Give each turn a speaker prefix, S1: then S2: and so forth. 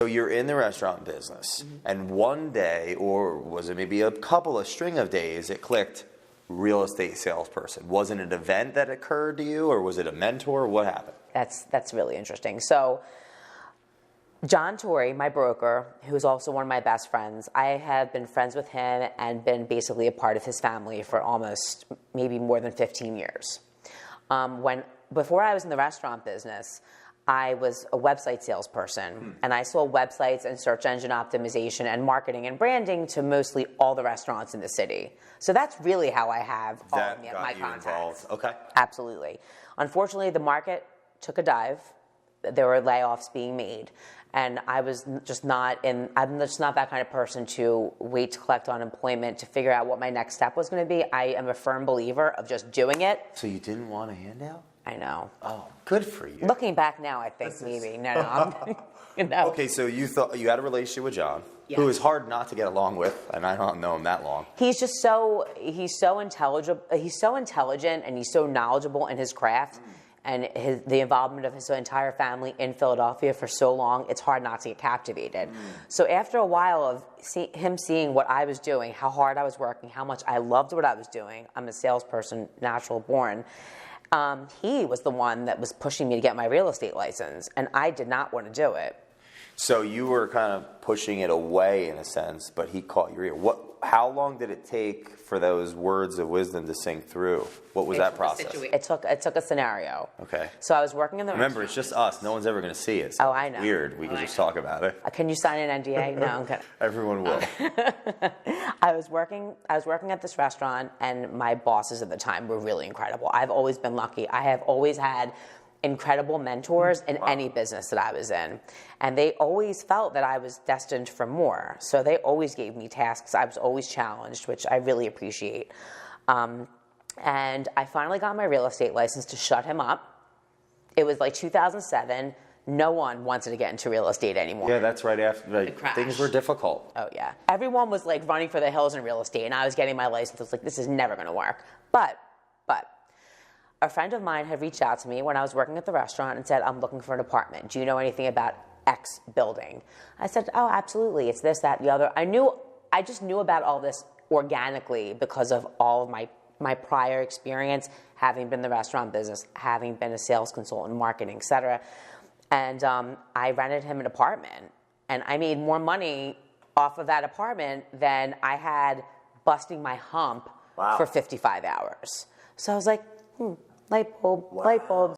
S1: So you're in the restaurant business, and one day, or was it maybe a couple of string of days, it clicked, real estate salesperson. Was it an event that occurred to you, or was it a mentor? What happened?
S2: That's really interesting. So John Torrey, my broker, who's also one of my best friends, I have been friends with him and been basically a part of his family for almost maybe more than 15 years. Before I was in the restaurant business, I was a website salesperson, and I sold websites and search engine optimization and marketing and branding to mostly all the restaurants in the city. So that's really how I have all of my contacts.
S1: Involved. Okay.
S2: Absolutely. Unfortunately, the market took a dive. There were layoffs being made, and I'm just not that kind of person to wait to collect unemployment to figure out what my next step was going to be. I am a firm believer of just doing it.
S1: So you didn't want a handout?
S2: I know.
S1: Oh, good for you.
S2: Looking back now, I think maybe. No.
S1: Okay, so you thought you had a relationship with John, who is hard not to get along with, and I don't know him that long.
S2: He's so intelligent. He's so intelligent, and he's so knowledgeable in his craft, and the involvement of his entire family in Philadelphia for so long. It's hard not to get captivated. So after a while of him seeing what I was doing, how hard I was working, how much I loved what I was doing. I'm a salesperson, natural born. He was the one that was pushing me to get my real estate license, and I did not want to do it.
S1: So you were kind of pushing it away in a sense, but he caught your ear. How long did it take for those words of wisdom to sink through? What was that process?
S2: It took a scenario.
S1: Okay.
S2: So I was working in the
S1: Remember, it's just us. No one's ever going to see it. So
S2: I know.
S1: Weird. We can just talk about it.
S2: Can you sign an NDA? No, I'm kidding.
S1: Everyone will.
S2: I was working at this restaurant, and my bosses at the time were really incredible. I've always been lucky. I have always had incredible mentors in any business that I was in. And they always felt that I was destined for more. So they always gave me tasks. I was always challenged, which I really appreciate. And I finally got my real estate license to shut him up. It was like 2007. No one wanted to get into real estate anymore.
S1: Yeah, that's right after things were difficult.
S2: Oh, yeah. Everyone was like running for the hills in real estate, and I was getting my license. I was like, this is never going to work. But a friend of mine had reached out to me when I was working at the restaurant and said, I'm looking for an apartment. Do you know anything about X building? I said, oh, absolutely. It's this, that, the other. I just knew about all this organically because of all of my prior experience, having been in the restaurant business, having been a sales consultant, marketing, et cetera. And I rented him an apartment, and I made more money off of that apartment than I had busting my hump for 55 hours. So I was like, light bulb, light bulb.